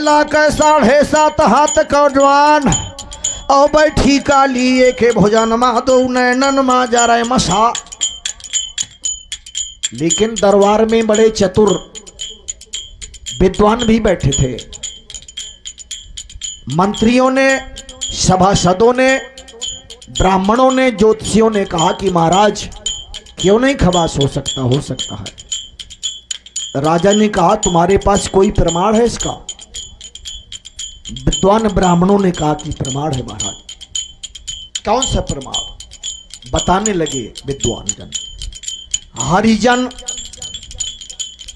लाला का 7.5 हाथ का जवान और बैठी काली के भोजन मा दो नैनन मा जा रहे मसा। लेकिन दरबार में बड़े चतुर विद्वान भी बैठे थे। मंत्रियों ने, सभासदों ने, ब्राह्मणों ने, ज्योतिषियों ने कहा कि महाराज क्यों नहीं खवास हो सकता है। राजा ने कहा तुम्हारे पास कोई प्रमाण है इसका? विद्वान ब्राह्मणों ने कहा कि प्रमाण है महाराज। कौन सा प्रमाण? बताने लगे विद्वान जन। हरिजन,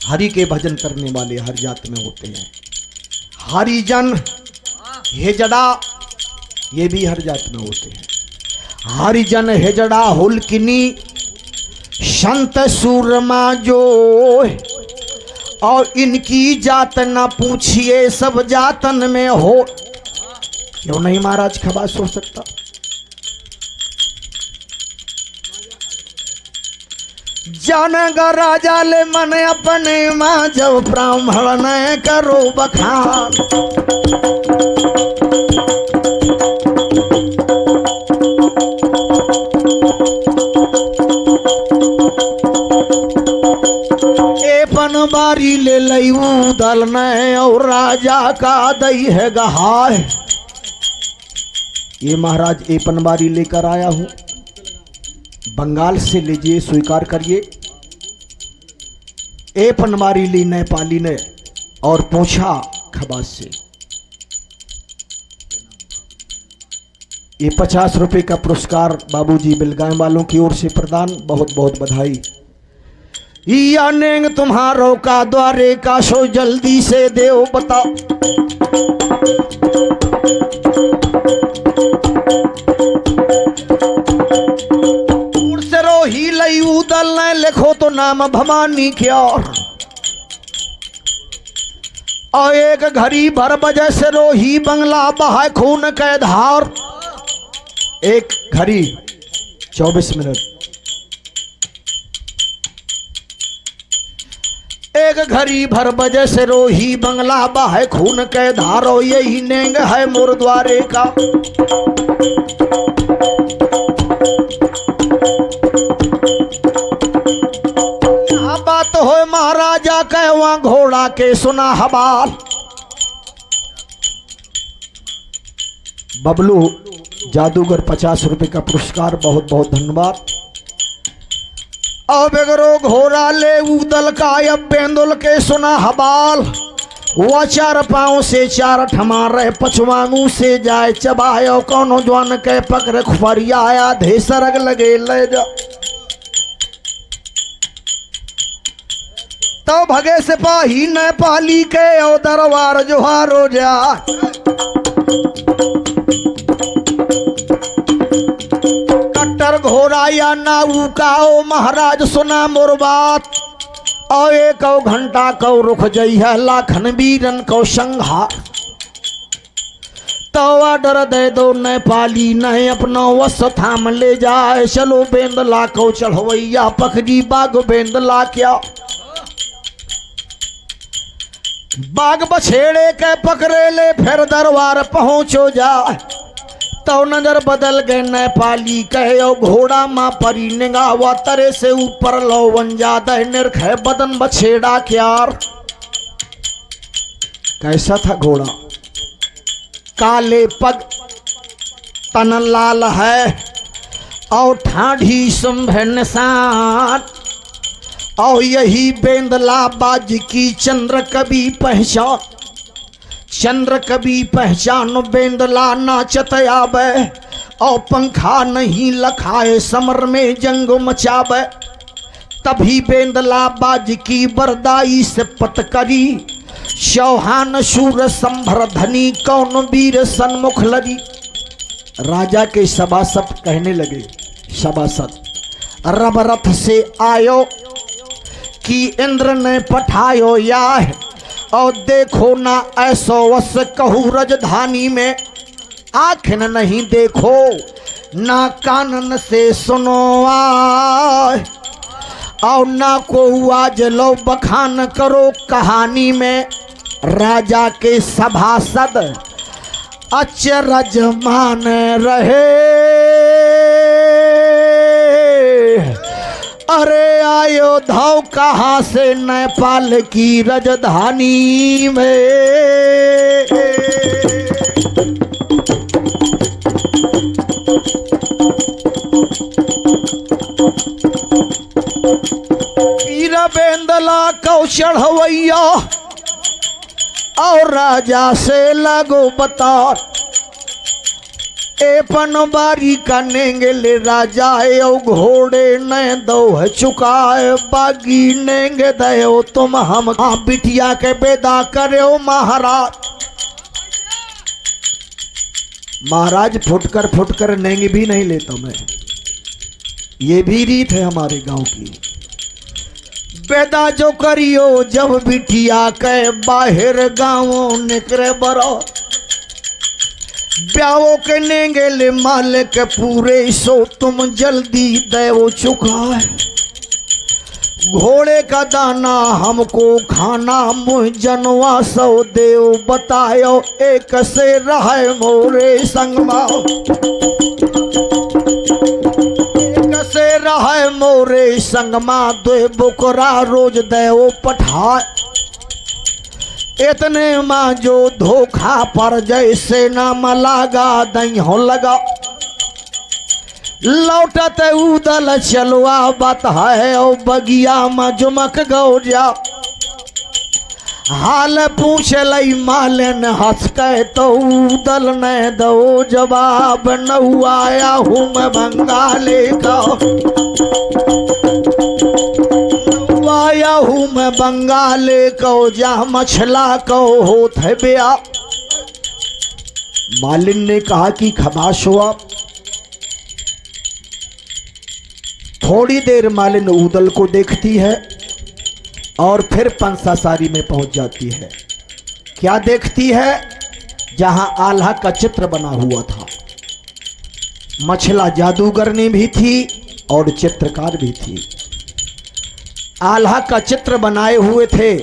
हरि के भजन करने वाले हर जात में होते हैं। हरिजन, हेजड़ा, ये भी हर जात में होते हैं। हरिजन, हेजड़ा, हुलकिनी, संत सूरमा जो, और इनकी जात न पूछिए सब जातन में हो। क्यों नहीं महाराज खवास हो सकता? जानगा राजा ले मन अपने मां जब ब्राह्मण न करो बखान। बारी ले लयू दल ने और राजा का दई है गहाय। ये महाराज एपन बारी लेकर आया हूं, बंगाल से लीजिए, स्वीकार करिए। एपन बारी ली नेपाली ने और पूछा खबास से। ये 50 रुपए का पुरस्कार बाबूजी बिलगाम वालों की ओर से प्रदान, बहुत बहुत बधाई। या नेंग तुम्हारो का द्वारे का सो जल्दी से देव बता। से रोही लई उदल न लिखो तो नाम भवानी क्या। और एक घड़ी भर बजे से रोही बंगला बहाय खून के धार। एक घड़ी 24 मिनट, एक घड़ी भर बजे से रोही बंगला बहाय खून के धारो। यही नेंग है मोर द्वारे का। बात हो महाराजा कहवा घोड़ा के सुना हवाल। बबलू जादूगर 50 रुपए का पुरस्कार, बहुत बहुत धन्यवाद। अब बेगरो घोड़ा ले उदल का अब बेंदुल के सुना हवाल। वो 4 पांव से 4 ठमा रहे, पछवा मुंह से जाए चबायो। कौनो जवान के पकड़ खुफरिया आया, धे सरग लगे ले जा। तो भगे सिपाही नेपाली के ओ दरबार जोहारो जा। कट्टर घोड़ा या नाऊ का ओ महाराज सुना मोर बात। और 1 घंटा को रुक जई है लाखन वीरन को संहार। तो ऑर्डर दे दो नेपाली नहीं अपना वस थाम ले जाए। चलो बेंदला को चढ़वैया पखरी बाग बेंदला क्या। बाग बछेड़े के पकड़े ले फिर दरबार पहुंचो जाए। तो नजर बदल गए नेपाली कहे ओ घोड़ा मां परी निगाह तरे से ऊपर लो वन जादा निर्ख बदन बछेड़ा क्यार। कैसा था घोड़ा? काले पग, तन लाल है और ठाढ़ी सुंभ निशान। और यही बेंदला बाज की चंद्र कभी पहचान। चंद्र कभी पहचान बेंदला नाचत आवे। और पंखा नहीं लखाए समर में जंग मचावे। तभी बेंदला बाज की बरदाई से पत करी। चौहान शूर संभर धनी कौन वीर सन्मुख लड़ी। राजा के सभासद कहने लगे, सभासद रब रथ से आयो कि इंद्र ने पठायो या। और देखो ना ऐसो वस कहूँ राजधानी में। आँखन नहीं देखो ना कानन से सुनो आए। और ना को आज लो बखान करो कहानी में। राजा के सभासद अचरज मान रहे। अरे अयोध्या कहाँ से नेपाल की राजधानी में। पीर बेंदला को चढ़वैया और राजा से लगो बता। एपन बारी कनेंगे ले राजा यो घोड़े न दो चुकाए बागी नेंगे दो तुम हम बिटिया के बेदा करे महाराज। महाराज फुटकर नेंगे भी नहीं लेता मैं, ये भी रीत है हमारे गांव की। बेदा जो करियो जब बिटिया के बाहर गाँवों निकरे बरो। ब्याहो के नेंगे ले माल के पूरे सो तुम जल्दी देवो चुकाए। घोड़े का दाना हमको खाना मुँह जनवा सो देव बतायो। एक से रहे मोरे संगमा, एक से रहे मोरे संगमा। दो बुकरा रोज देव पठाए। इतने माँ जो धोखा पर जैसे नाम लगा दई हो लगा। लौटत उदल चलवा बात है और बगिया में जुमक गौ जा। हाल पूछ लई मालन हंस के तो उदल न दो जवाब। न आया हूँ मैं बंगाले का, आया हूँ मैं बंगाले को जा मछला को होत है ब्या। मालिन ने कहा कि खबाश हुआ। थोड़ी देर मालिन उदल को देखती है और फिर पंसा सारी में पहुंच जाती है। क्या देखती है? जहां आल्हा का चित्र बना हुआ था। मछला जादूगरनी भी थी और चित्रकार भी थी। आल्हा का चित्र बनाए हुए थे।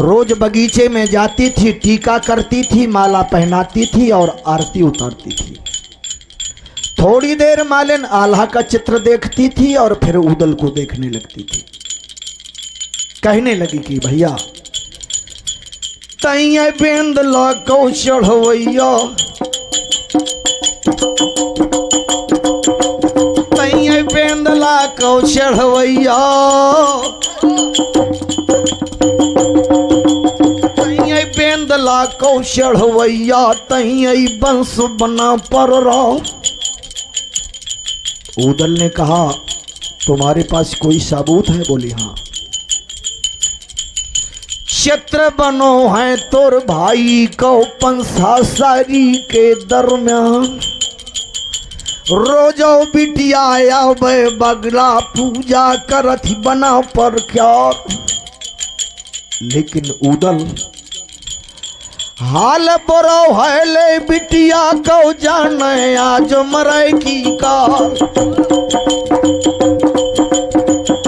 रोज बगीचे में जाती थी, टीका करती थी, माला पहनाती थी और आरती उतारती थी। थोड़ी देर मालिन आल्हा का चित्र देखती थी और फिर उदल को देखने लगती थी। कहने लगी कि भैया तैया बेंदला को चढ़वैया, तैया बेंदला को चढ़वैया। तैया बेंदला को चढ़वैया, तैया बंस बना पर रहो। उदल ने कहा तुम्हारे पास कोई सबूत है? बोली हाँ। चित्र बनो है तोर भाई को पंसा सारी के दरम्यान। रोजो बिटिया आवे बगला पूजा करत बना पर क्या। लेकिन उदल हाल बरो है ले बिटिया को जाने आज मरे की कार।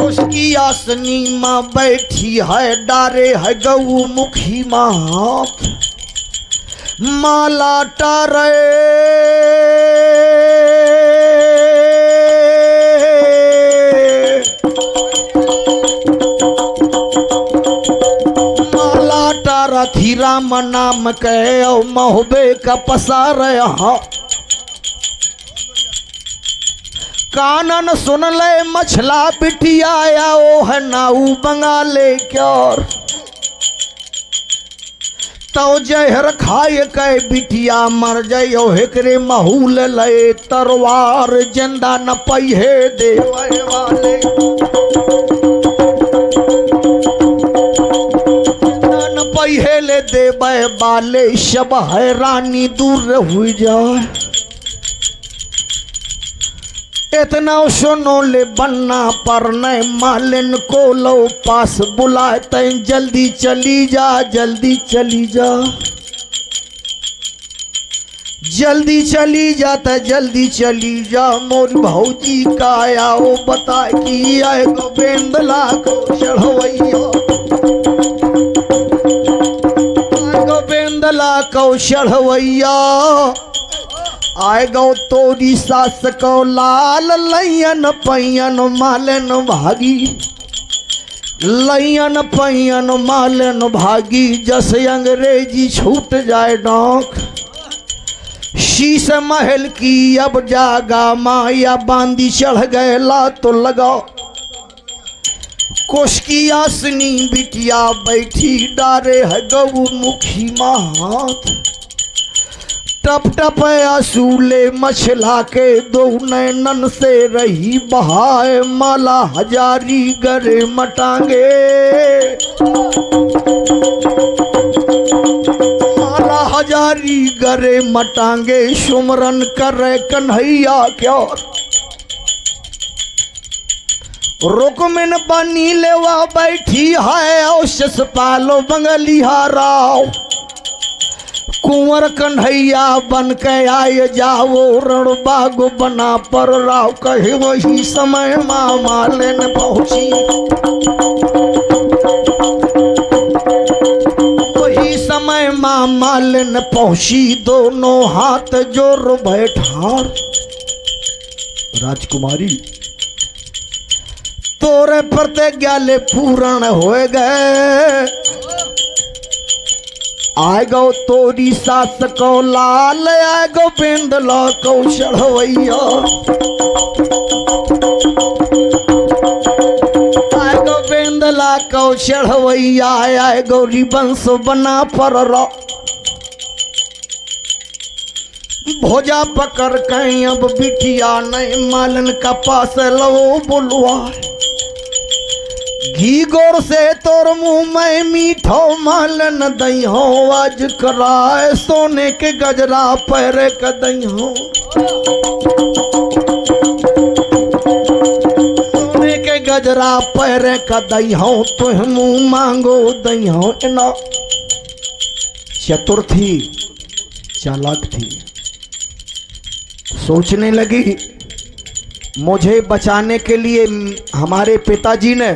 उसकी आसनी माँ बैठी है डारे है गऊ मुखी माँ हाथ माला टारे। थी राम नाम के ओ महोबे का पसार। कानन सुन ले मछला बिटिया आया ओ है नाऊ बंगाले क्योर। तो जहर खाए के बिटिया मर जायो हेकरे महूल ले तरवार। जिंदा न पहिए देवे वाले, पहले देवे बाले शब है रानी दूर हुई जाए। इतना सुनो ले बनना पर न मालिन को लो पास बुलाए। तैं जल्दी चली जा, जल्दी चली जा, जल्दी चली जा, जल्दी चली जा। मोर भौजी का आया वो बता कि आए गोविंदला को चढ़वैया। बेंदला कौशलवैया आए गौ तोरी सास को लाल लैयन पैयन मालन भागी लैयन पैयन मालन भागी जस अंग्रेजी छूट जाए डोंक शीश महल की अब जागा माया बांदी चढ़ गए ला तो लगाओ कोश की आसनी बिटिया बैठी डारे है गौ मुखी मात टप टप आसूले मछला के दो नैनन से रही बहाए माला हजारी गरे मटांगे माला हजारी गरे मटांगे सुमरन करे कन्हैया क्या रुकमिन बनी लेवा बैठी है औशस पालो बंगलिया राव कुंवर कन्हैया बन के आए जाओ रणबाग बना पर राव कहे वही समय मामा लेने पहुंची वही समय मामा लेने पहुंची दोनों हाथ जोर बैठार राजकुमारी तोरे प्रतिज्ञा ले पूर्ण हो गए आए गो तोरी सास को लाल आए गो बेंदला कौशलवैया आए गो बेंदला कौशलवैया आए गो रिबंस बना पर रो भोजा पकड़ कहीं अब बिटिया नहीं मालन का पास लो बुलवा घी गोर से तोर मुंह में मीठो मालन दई हो आज कराए सोने के गजरा पैरे का दई हो सोने के गजरा पैरे का दई हो तुह मुंह मांगो दई हो ना चतुर्थी चालाक थी सोचने लगी मुझे बचाने के लिए हमारे पिताजी ने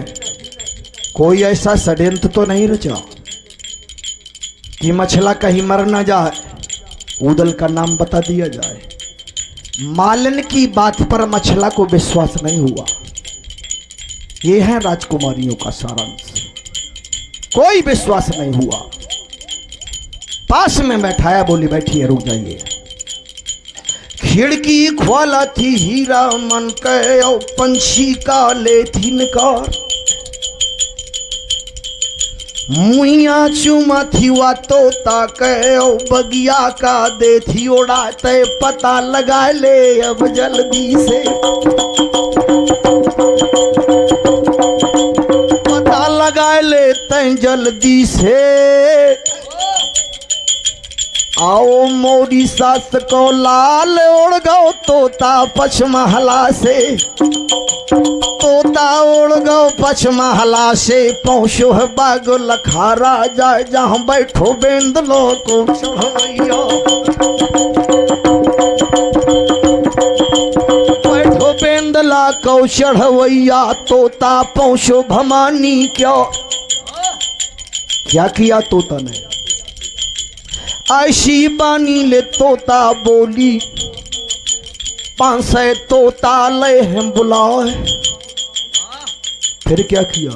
कोई ऐसा षड्यंत्र तो नहीं रचा कि मछला कहीं मर ना जाए उदल का नाम बता दिया जाए मालन की बात पर मछला को विश्वास नहीं हुआ ये है राजकुमारियों का सारांश कोई विश्वास नहीं हुआ पास में बैठाया बोली बैठिए रुक जाइए खिड़की खोला थी हीरा मन के और पंछी का ले थी नकार मुइया चुमा थी वा तोता के ओ बगिया का दे थी ओड़ा ते पता लगा ले अब जल्दी से पता लगा ले ते जल्दी से आओ मोरी सास को लाल ओढ़ गो तोता पचमहला से तोता ओढ़ गो पचमहला से पहुँचो है बाग लखारा जाए जहाँ बैठो बेंद लो को चढ़ैया बैठो बेंदला को चढ़वैया तोता पहुँचो भमानी क्या किया तोता ने ऐसी बानी ले तोता बोली 500 तोता ले हम बुलाए फिर क्या किया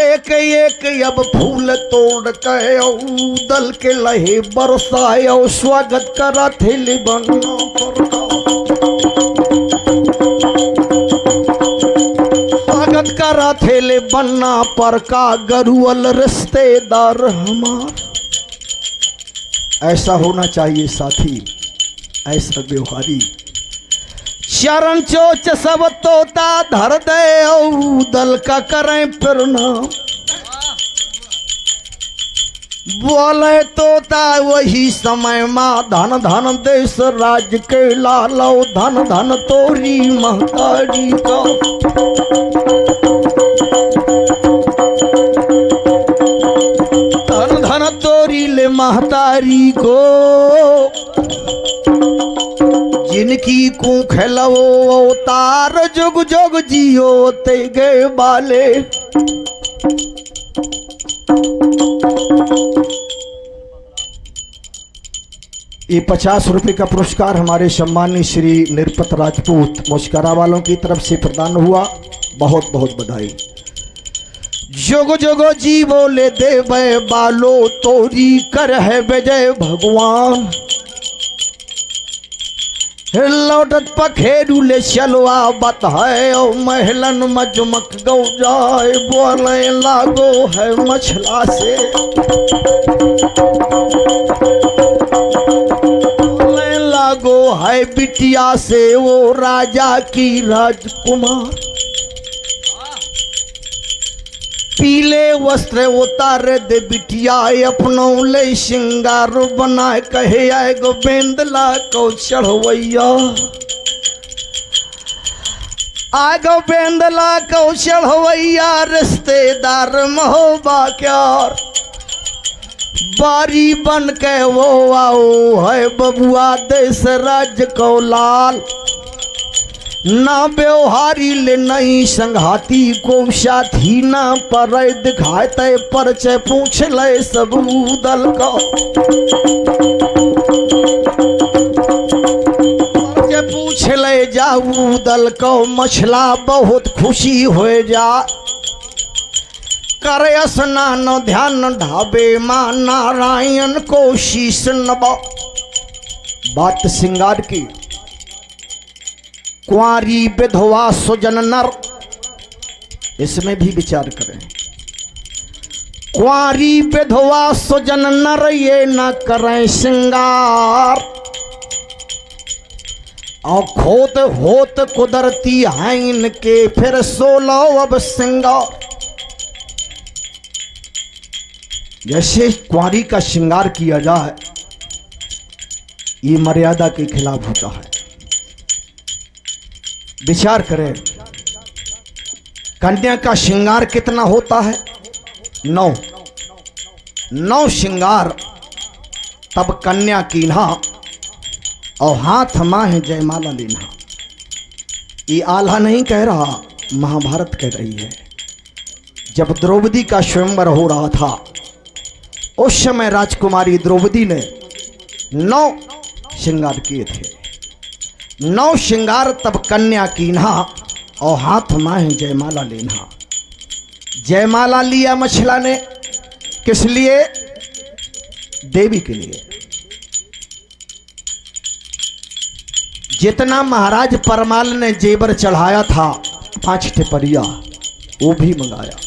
एक एक अब फूल तोड़ के उदल के लहे बरसाए स्वागत करा थे ले बनना स्वागत करा थे ले बनना पर का गरुअल रिश्तेदार हमार ऐसा होना चाहिए साथी ऐसा व्यवहारी चरण चोच सब तोता धर दे दल का करें प्रणाम बोले तोता वही समय माँ धन धन देश राज के लालो धन धन तोरी महतारी का धन धन तोरी ले महतारी को जिनकी को खेलो तार जुग जुग जियो ते गए बाले ये 50 रुपये का पुरस्कार हमारे सम्मानीय श्री निरपत राजपूत मुस्करा वालों की तरफ से प्रदान हुआ। बहुत बहुत बधाई। जोगो जोगो जी बोले देवे बालो तोरी कर है विजय भगवान। लौटत पखेरू ले चलवा बत है ओ महलन मजमक गौ जाए बोले लागो है मछला से। बोले लागो है बिटिया से वो राजा की राजकुमार। पीले वस्त्र उतार दे बिटिया अपनो ले श्रृंगार बनाए कहे आए गोविंदला को चढ़वैया। आ गोविंदला को चढ़वैया रिश्तेदार महोबा क्यार। बारी बन के वो आओ है बबुआ देश राज को लाल। ना व्यवहारी ले नहीं संघाती को साथी ना पर दिखाए तय परिचय पूछ ले सब दल का। परिचय पूछ ले जाऊ दल को मछला बहुत खुशी हो जा। करे स्नान ध्यान ढाबे मां नारायण को शीश नबा। बात सिंगार की। कुंवारी विधवा सुजन नर, इसमें भी विचार करें। कुंवारी विधवा सुजन नर ये न करें श्रृंगार। और खोत होत कुदरती हैं इनके फिर 16 अब श्रृंगार। जैसे कुंवारी का श्रृंगार किया जाए ये मर्यादा के खिलाफ होता है। विचार करें कन्या का श्रृंगार कितना होता है? 9 श्रृंगार तब कन्या कीन्हा और हाथ माह जयमाला लेना। ये आल्हा नहीं कह रहा, महाभारत कह रही है। जब द्रौपदी का स्वयंवर हो रहा था उस समय राजकुमारी द्रौपदी ने 9 श्रृंगार किए थे। 9 श्रृंगार तब कन्या कीन्हा और हाथ माह जयमाला लेना। जयमाला लिया मछला ने, किस लिए? देवी के लिए। जितना महाराज परमाल ने जेवर चढ़ाया था 5 टिपरिया वो भी मंगाया।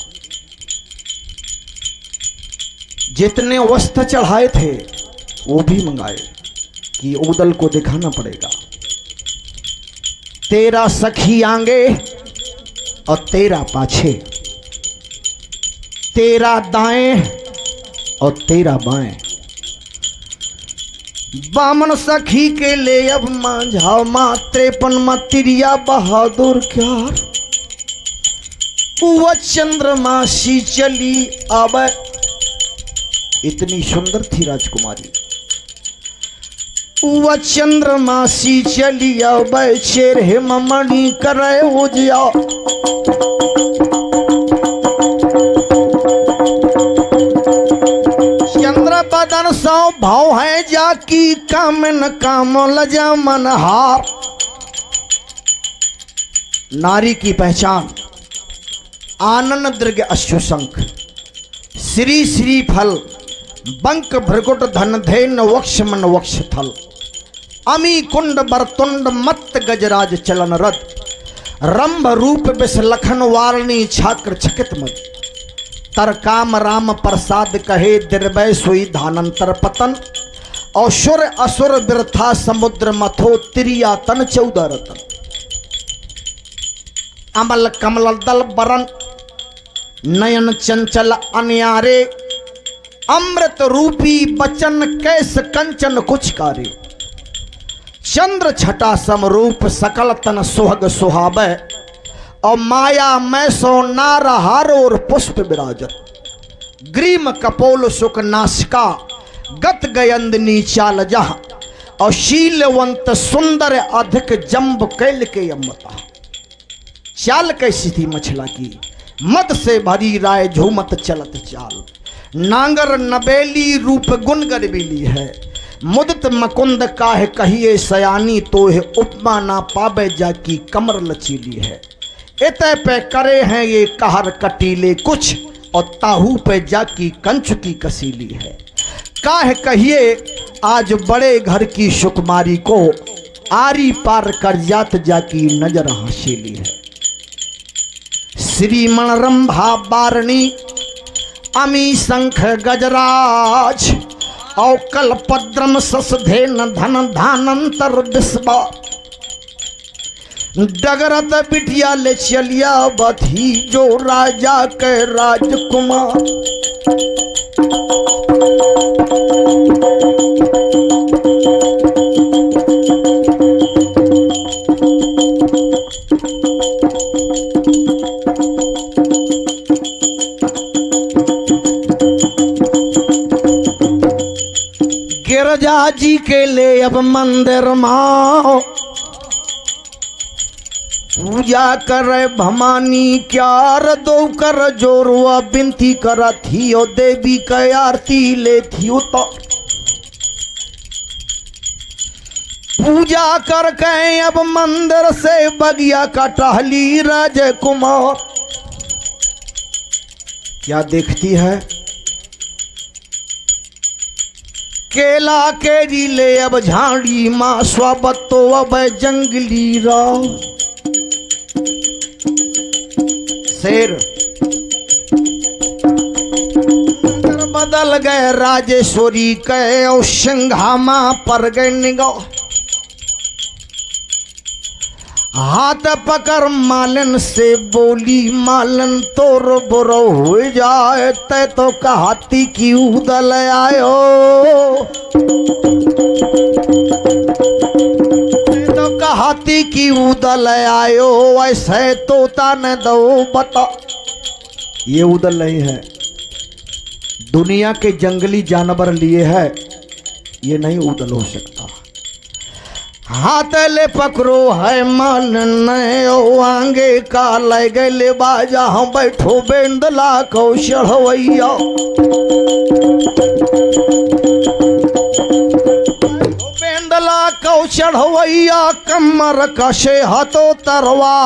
जितने वस्त्र चढ़ाए थे वो भी मंगाए कि उदल को दिखाना पड़ेगा। 13 सखी आगे और 13 पाछे, 13 दाएं और 13 बाएं। बामन सखी के ले अब मांझाओ माँ 53 मतिरिया बहादुर क्यार। वह चंद्रमासी चली अब, इतनी सुंदर थी राजकुमारी। वह चंद्रमासी चलिया बैचेर हेममणि करे उजिया। चंद्र बदन सौ भाव है जाकी कामन काम लजा मनहार। नारी की पहचान आनंद दृग अश्वशंख श्री श्री फल बंक भृगुट धन धेन वक्ष मन वक्ष थल। अमी कुंड बरतुंड मत गजराज चलन रथ। रंभ रूप बिस लखन वारणी छात्र छकित मत। तर काम राम प्रसाद कहे दिर्भय सोई धानंतर पतन। और सुर असुर बिरथा समुद्र मथो तिरिया तन 14 रतन। अमल कमल दल बरन नयन चंचल अन्यारे। अमृत रूपी बचन कैस कंचन कुछ कार्य। चंद्र छटा समरूप सकल तन सुहाग सुहावे। और माया मैसो नार हार और पुष्प विराजत। ग्रीम कपोल सुख नासिका गत गयंदनी चाल जहा। और शीलवंत सुंदर अधिक जम्ब कैल के अम्मता। चाल कैसी थी मछला की मद से भरी राय झूमत चलत चाल। नांगर नबेली रूप गुण गरबीली है। मुदित मकुंद काहे कहिए सयानी, तो है उपमा ना पावे जाकी कमर लचीली है। इतने पे करे हैं ये कहर कटीले कुछ, और ताहू पे जाकी कंच की कसीली है। काहे कहिए आज बड़े घर की सुकुमारी को, आरी पार कर जात जाकी नजर हसीली है। श्रीमण रंभा बारणी अमी शंख गजराज, और कल्पद्रम ससधेन धन धानंतर विस्वा, डगरत बिटिया ले चलिया बधी जो राजा के राजकुमार। गिरजा जी के ले अब मंदिर माँ, पूजा करे भवानी क्यार दो कर जोरुआ बिनती करा थी, ओ देवी के आरती ले थी तो पूजा करके अब मंदिर से बगिया का टहली राजकुमार। क्या देखती है? केला केरी ले अब झाड़ी माँ, स्वागत तो अब जंगली राव। शेर बदल गए राजेश्वरी के, और सिंघामा पर गए निगाह। हाथ पकड़ मालन से बोली, मालन तोर बुरो हो जाए, तै तो कहती की उदल आयो, तो कहती की उदल आयो, ऐसे तोता न दो बता। ये उदल नहीं है, दुनिया के जंगली जानवर लिए है, ये नहीं उदल हो सकता। हाथ ले पकड़ो है मालन आगे का ले गए बाजा, हम बैठो बेंदला को चढ़वैया। बेंदला को चढ़वैया, कमर कसे हाथों तरवा।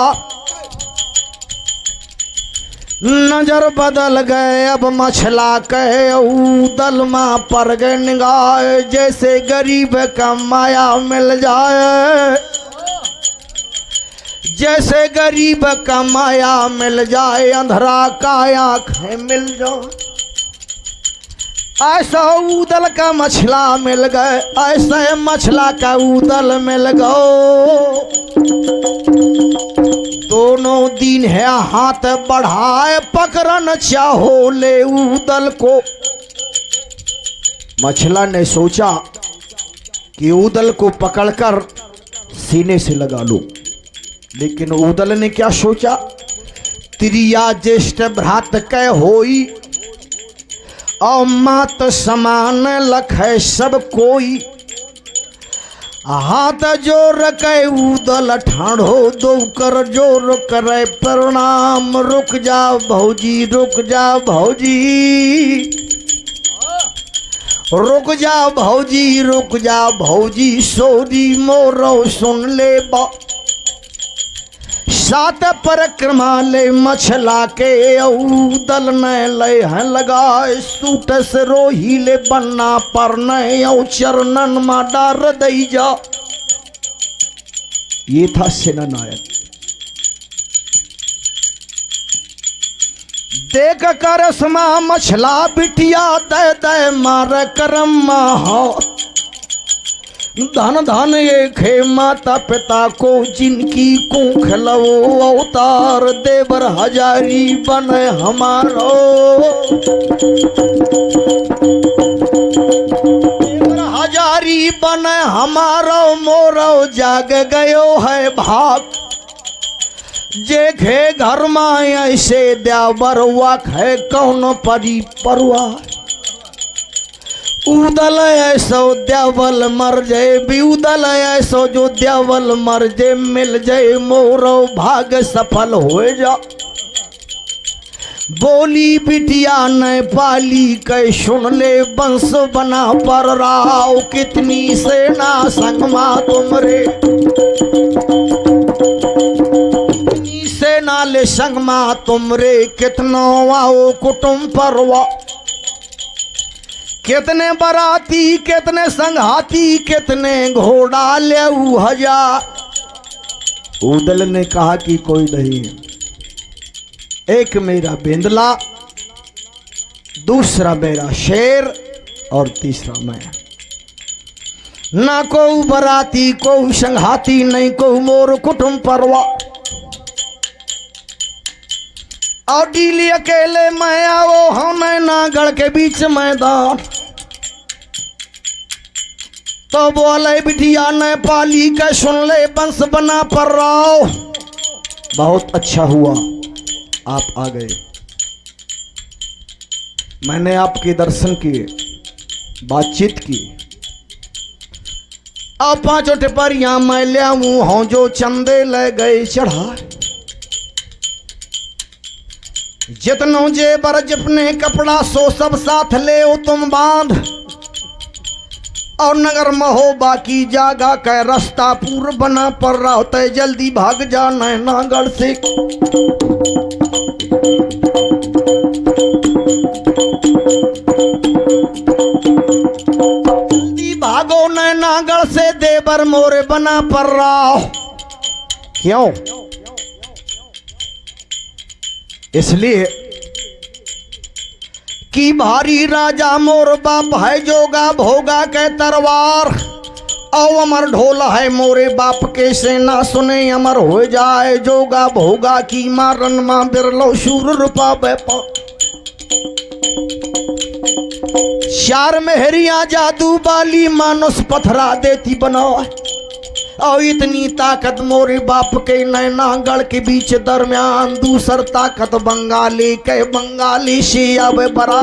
नजर बदल गए अब मछला के, उदल माँ पर गए निगाह, जैसे गरीब का माया मिल जाए, जैसे गरीब का माया मिल जाए, अंधरा का आंखें मिल जाए। ऐसा उदल का मछला मिल गए, ऐसे मछला का उदल मिल गो। दोनों दिन है हाथ बढ़ाए, पकड़न चाहो ले उदल को। मछला ने सोचा कि उदल को पकड़कर सीने से लगा लो, लेकिन उदल ने क्या सोचा? त्रिया ज्येष्ठ भ्रात कै होई, और मात समान लखै सब कोई। हाथ जोर के उदल ठाढ़ो, दो कर जोर करे प्रणाम। रुक जा भौजी, रुक जा भौजी, रुक जा भौजी, रुक जा भौजी, सोरी मोरो सुन ले बा। सात परिक्रमा ले मछला के, उदल ने ले हैं लगाए, सूट से रोही ले बन्ना पर ने, औ चरणन मा डार दई जा। ये था सेनानायक। देख कर समा मछला बिटिया, दे दे मार करम हो। धन धन ये खे माता पिता को, जिनकी कुंख लवो अवतार। देवर हजारी बने हमारो, देवर हजारी बने हमारो। मोरो जाग गयो है भाग, जे खे घर में ऐसे द्यावर वाक है कौन परी परवार। उदल ऐसो द्यावल मर जाए, भी उदल ऐसो जो द्यावल मर जाए, मिल जाए मोरो भाग सफल हो जा। बोली बिटिया न पाली कै सुन ले बंश बना पर राव कितनी सेना संगमा तुमरे कितनी सेना ले संगमा तुमरे कितनो आओ कुटुंब परवा कितने बराती कितने संघाती कितने घोड़ा ले हजार। उदल ने कहा कि कोई नहीं, एक मेरा बेंदला, दूसरा मेरा शेर और तीसरा मैं। ना को बराती को संघाती नहीं को मोर कुटुंब परवा और डीली अकेले मैं आओ हम नागढ़ के बीच मैदान। तो बोले बिटिया ने पाली के सुन ले बंश बना पर राव। बहुत अच्छा हुआ आप आ गए, मैंने आपके दर्शन किए, बातचीत की। अब 5 टिपरियां मैं ले आऊं हूं जो चंदे ले गए चढ़ा। जितनों जेबर जिपने कपड़ा सो सब साथ ले ओ तुम बांध और नगर महो बाकी जागा कै रास्ता पूर्व बना पर रहा होता जल्दी भाग जाना है नागढ़ से। जल्दी भागो न नागढ़ से देवर मोरे बना पर रहा। क्यों? इसलिए कि भारी राजा मोर बाप है जोगा भोगा के तरवार और अमर ढोल है मोरे बाप के सेना सुने अमर हो जाए जोगा भोगा की मारन मां बिरलो शूर रूपा बेपा। 4 मेहरियां जादू बाली मानुस पथरा देती बना और इतनी ताकत मोरे बाप के नैनागढ़ के बीच दरमियान दूसर ताकत बंगाली के बंगाली से अब बरा।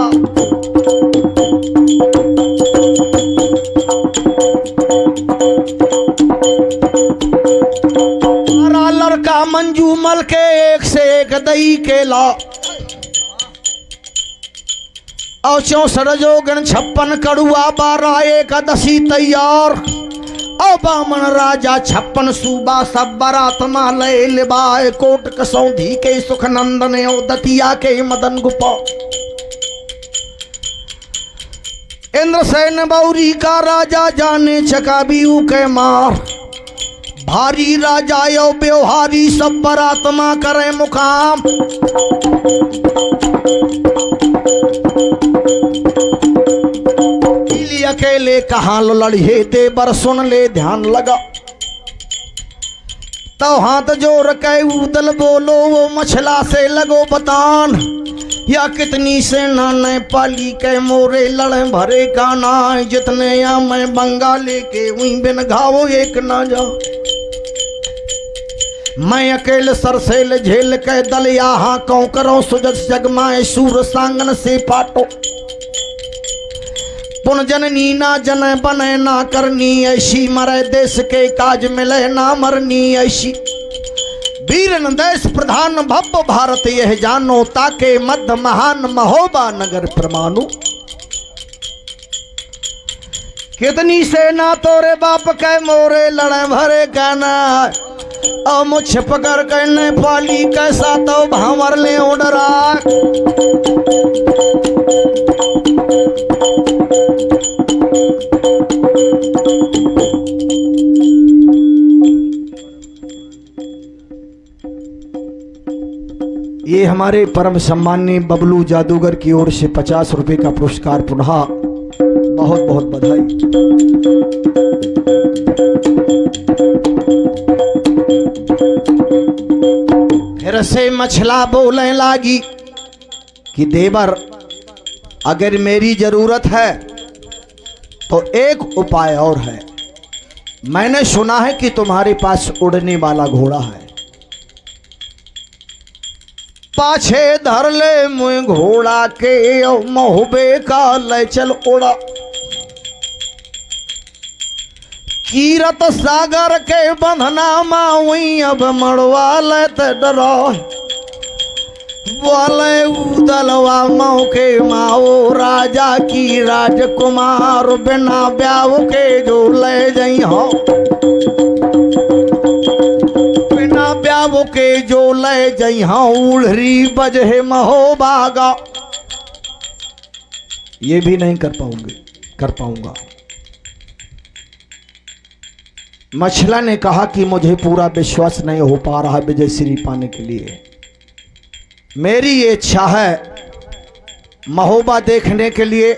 लड़का मंजूमल के एक से एक दही के ला और 64 जोगन 56 कड़ुआ 12 एकादशी तैयार और बामन राजा 56 सूबा सब बरात माले लिबाए कोट कसौधी के सुख नंदन और दतिया के मदन गुपा। इंद्रसेन बौरी का राजा जाने चकाबीऊ के मार भारी राजा यो व्यवहारी सब बरात मां करे मुकाम। अकेले कहाँ लड़िए देवर सुन ले ध्यान लगा तो हाथ जोड़ के उदल बोलो वो मछला से लगो बतान या कितनी सेना ने पाली के मोरे लड़े भरे का ना जितने या मैं बंगाली के वहीं बिन घावो एक ना जा। मैं अकेले सरसेल झेल के दल यहाँ कौ करो सुजस जगमाए सूर सांगन से पाटो पुन जननी ना जन बने ना करनी ऐसी मरे देश के काज मिले ना मरनी ऐसी। वीरन देश प्रधान भव्य भारत यह जानो ताके मध्य महान महोबा नगर परमाणु। कितनी सेना तोरे बाप के मोरे लड़े भरे गाना और मुझ पकड़ करने पाली कैसा तो भावर ले उड़रा। ये हमारे परम सम्माननीय बबलू जादूगर की ओर से 50 रुपए का पुरस्कार पुनः बहुत बहुत बधाई। फिर से मछला बोलने लागी कि देवर अगर मेरी जरूरत है तो एक उपाय और है। मैंने सुना है कि तुम्हारे पास उड़ने वाला घोड़ा है, पाछे धर ले मुझ घोड़ा के महुबे का ले चल उड़ा। कीरत सागर के बंधना माउई अब मड़वा ले ते डरो बोले उदलवा मौके माओ राजा की राजकुमार बिना ब्याह के जो ले जई हो, बिना ब्याह के जो ले जई हो उड़री बजहे महो बागा। ये भी नहीं कर पाऊंगा। मछला ने कहा कि मुझे पूरा विश्वास नहीं हो पा रहा विजय श्री पाने के लिए। मेरी ये इच्छा है महोबा देखने के लिए